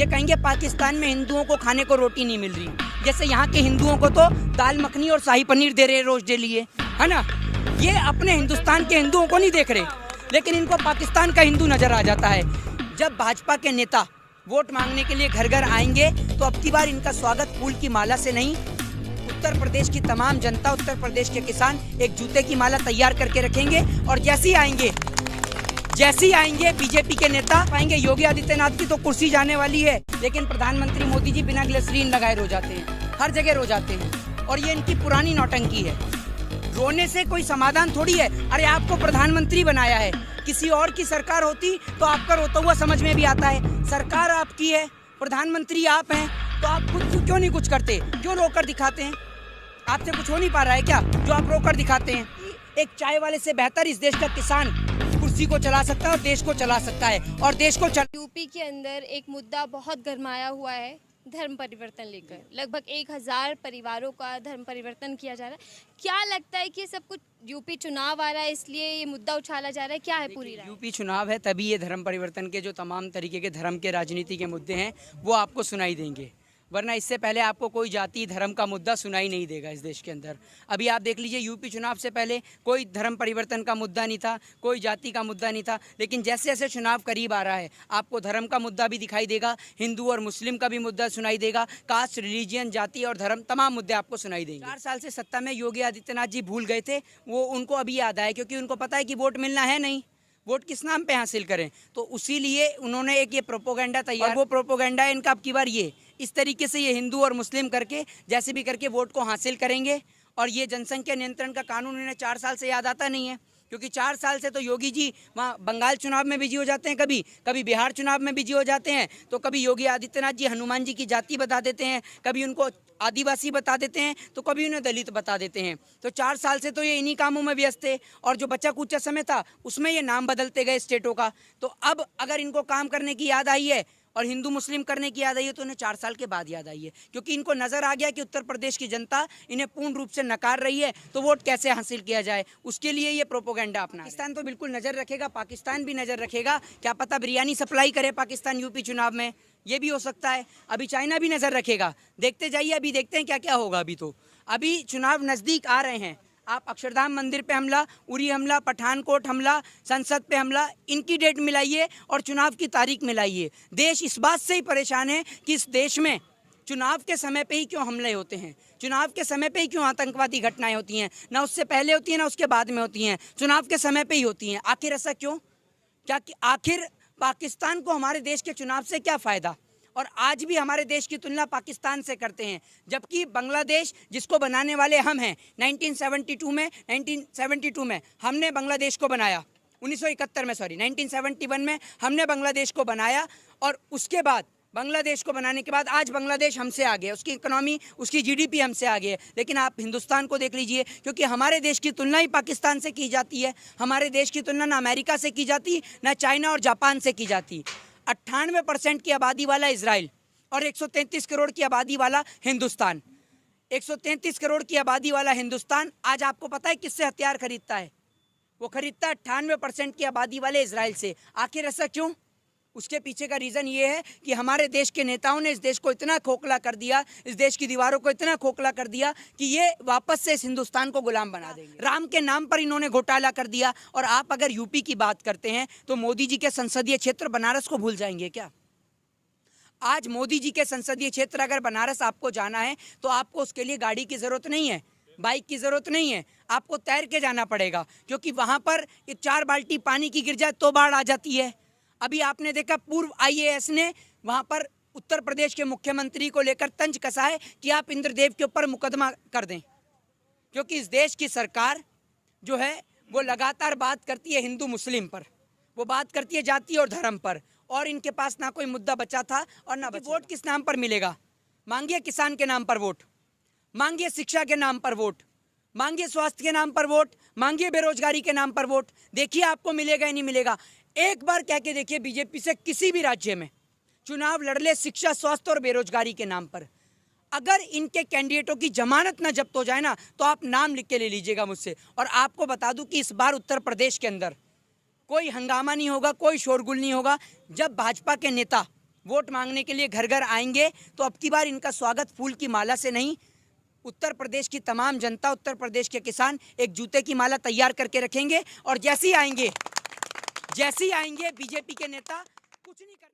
ये कहेंगे पाकिस्तान में हिंदुओं को खाने को रोटी नहीं मिल रही, जैसे यहाँ के हिंदुओं को तो दाल मखनी और शाही पनीर दे रहे हैं रोज डेली, है ना। ये अपने हिंदुस्तान के हिंदुओं को नहीं देख रहे, लेकिन इनको पाकिस्तान का हिंदू नजर आ जाता है। जब भाजपा के नेता वोट मांगने के लिए घर घर आएंगे तो अब की बार इनका स्वागत फूल की माला से नहीं, उत्तर प्रदेश की तमाम जनता, उत्तर प्रदेश के किसान एक जूते की माला तैयार करके रखेंगे। और जैसे ही आएंगे बीजेपी के नेता पाएंगे योगी आदित्यनाथ की तो कुर्सी जाने वाली है, लेकिन प्रधानमंत्री मोदी जी बिना ग्लिसरीन लगाए रो जाते हैं, हर जगह रो जाते हैं। और ये इनकी पुरानी नौटंकी है। रोने से कोई समाधान थोड़ी है। अरे आपको प्रधानमंत्री बनाया है, किसी और की सरकार होती तो आपका रोता हुआ समझ में भी आता है। सरकार आपकी है, प्रधानमंत्री आप हैं, तो आप खुद क्यों नहीं कुछ करते, क्यों रोकर दिखाते हैं? आपसे कुछ हो नहीं पा रहा है क्या जो आप रोकर दिखाते हैं? एक चाय वाले से बेहतर इस देश का किसान कुर्सी को चला सकता है और देश को चला सकता है। और देश को यूपी के अंदर एक मुद्दा बहुत गरमाया हुआ है, धर्म परिवर्तन लेकर। लगभग 1000 परिवारों का धर्म परिवर्तन किया जा रहा है। क्या लगता है कि सब कुछ यूपी चुनाव आ रहा है इसलिए ये मुद्दा उछाला जा रहा है? क्या है पूरी राय? यूपी चुनाव है तभी ये धर्म परिवर्तन के जो तमाम तरीके के धर्म के राजनीति के मुद्दे हैं वो आपको सुनाई देंगे, वरना इससे पहले आपको कोई जाति धर्म का मुद्दा सुनाई नहीं देगा इस देश के अंदर। अभी आप देख लीजिए, यूपी चुनाव से पहले कोई धर्म परिवर्तन का मुद्दा नहीं था, कोई जाति का मुद्दा नहीं था, लेकिन जैसे जैसे चुनाव करीब आ रहा है आपको धर्म का मुद्दा भी दिखाई देगा, हिंदू और मुस्लिम का भी मुद्दा सुनाई देगा, कास्ट, रिलीजियन, जाति और धर्म तमाम मुद्दे आपको सुनाई देंगे। 4 साल से सत्ता में योगी आदित्यनाथ जी भूल गए थे, वो उनको अभी याद आया, क्योंकि उनको पता है कि वोट मिलना है नहीं, वोट किस नाम पे हासिल करें। तो उसी लिए उन्होंने एक ये प्रोपोगंडा तैयार, और वो प्रोपोगंडा है इनका अब की बार ये इस तरीके से ये हिंदू और मुस्लिम करके जैसे भी करके वोट को हासिल करेंगे। और ये जनसंख्या नियंत्रण का कानून इन्हें 4 साल से याद आता नहीं है, क्योंकि 4 साल से तो योगी जी वहाँ बंगाल चुनाव में बिजी हो जाते हैं, कभी बिहार चुनाव में बिजी हो जाते हैं, तो कभी योगी आदित्यनाथ जी हनुमान जी की जाति बता देते हैं, कभी उनको आदिवासी बता देते हैं, तो कभी उन्हें दलित बता देते हैं। तो 4 साल से तो ये इन्हीं कामों में व्यस्त थे, और जो बचा कुचा समय था उसमें ये नाम बदलते गए स्टेटों का। तो अब अगर इनको काम करने की याद आई है और हिंदू मुस्लिम करने की याद आई है तो उन्हें 4 साल के बाद याद आई है, क्योंकि इनको नजर आ गया कि उत्तर प्रदेश की जनता इन्हें पूर्ण रूप से नकार रही है, तो वोट कैसे हासिल किया जाए, उसके लिए ये प्रोपोगंडा अपना। पाकिस्तान तो बिल्कुल नजर रखेगा, पाकिस्तान भी नजर रखेगा, क्या पता बिरयानी सप्लाई करे पाकिस्तान यूपी चुनाव में, ये भी हो सकता है। अभी चाइना भी नजर रखेगा, देखते जाइए, अभी देखते हैं क्या क्या होगा। अभी चुनाव नजदीक आ रहे हैं। आप अक्षरधाम मंदिर पे हमला, उरी हमला, पठानकोट हमला, संसद पे हमला, इनकी डेट मिलाइए और चुनाव की तारीख मिलाइए। देश इस बात से ही परेशान है कि इस देश में चुनाव के समय पे ही क्यों हमले होते हैं, चुनाव के समय पे ही क्यों आतंकवादी घटनाएं होती हैं, ना उससे पहले होती हैं ना उसके बाद में होती हैं, चुनाव के समय पे ही होती हैं। आखिर ऐसा क्यों? क्या आखिर पाकिस्तान को हमारे देश के चुनाव से क्या फ़ायदा? और आज भी हमारे देश की तुलना पाकिस्तान से करते हैं, जबकि बांग्लादेश जिसको बनाने वाले हम हैं, 1972 में हमने बांग्लादेश को बनाया, 1971 में हमने बांग्लादेश को बनाया। और उसके बाद बांग्लादेश को बनाने के बाद आज बांग्लादेश हमसे आगे है, उसकी इकोनॉमी, उसकी जीडीपी हमसे आगे है। लेकिन आप हिंदुस्तान को देख लीजिए, क्योंकि हमारे देश की तुलना ही पाकिस्तान से की जाती है, हमारे देश की तुलना ना अमेरिका से की जाती, ना चाइना और जापान से की जाती। 98% की आबादी वाला इजराइल और 133 करोड़ की आबादी वाला हिंदुस्तान, 133 करोड़ की आबादी वाला हिंदुस्तान आज आपको पता है किससे हथियार खरीदता है? वो खरीदता है 98% की आबादी वाले इजराइल से। आखिर ऐसा क्यों? उसके पीछे का रीज़न ये है कि हमारे देश के नेताओं ने इस देश को इतना खोखला कर दिया, इस देश की दीवारों को इतना खोखला कर दिया कि ये वापस से इस हिंदुस्तान को गुलाम बना देंगे। राम के नाम पर इन्होंने घोटाला कर दिया। और आप अगर यूपी की बात करते हैं तो मोदी जी के संसदीय क्षेत्र बनारस को भूल जाएंगे क्या? आज मोदी जी के संसदीय क्षेत्र अगर बनारस आपको जाना है तो आपको उसके लिए गाड़ी की ज़रूरत नहीं है, बाइक की ज़रूरत नहीं है, आपको तैर के जाना पड़ेगा, क्योंकि वहाँ पर 4 बाल्टी पानी की गिर जाए तो बाढ़ आ जाती है। अभी आपने देखा पूर्व आईएएस ने वहाँ पर उत्तर प्रदेश के मुख्यमंत्री को लेकर तंज कसा है कि आप इंद्रदेव के ऊपर मुकदमा कर दें, क्योंकि इस देश की सरकार जो है वो लगातार बात करती है हिंदू मुस्लिम पर, वो बात करती है जाति और धर्म पर, और इनके पास ना कोई मुद्दा बचा था और ना वोट किस नाम पर मिलेगा। मांगिए किसान के नाम पर वोट, मांगिए शिक्षा के नाम पर वोट, मांगिए स्वास्थ्य के नाम पर वोट, मांगिए बेरोजगारी के नाम पर वोट, देखिए आपको मिलेगा या नहीं मिलेगा। एक बार कह के देखिए बीजेपी से किसी भी राज्य में चुनाव लड़ ले शिक्षा, स्वास्थ्य और बेरोजगारी के नाम पर, अगर इनके कैंडिडेटों की जमानत ना जब्त हो जाए ना तो आप नाम लिख के ले लीजिएगा मुझसे। और आपको बता दूं कि इस बार उत्तर प्रदेश के अंदर कोई हंगामा नहीं होगा, कोई शोरगुल नहीं होगा, जब भाजपा के नेता वोट मांगने के लिए घर घर आएंगे तो अब की बार इनका स्वागत फूल की माला से नहीं, उत्तर प्रदेश की तमाम जनता, उत्तर प्रदेश के किसान एक जूते की माला तैयार करके रखेंगे और जैसे ही आएंगे बीजेपी के नेता कुछ नहीं करने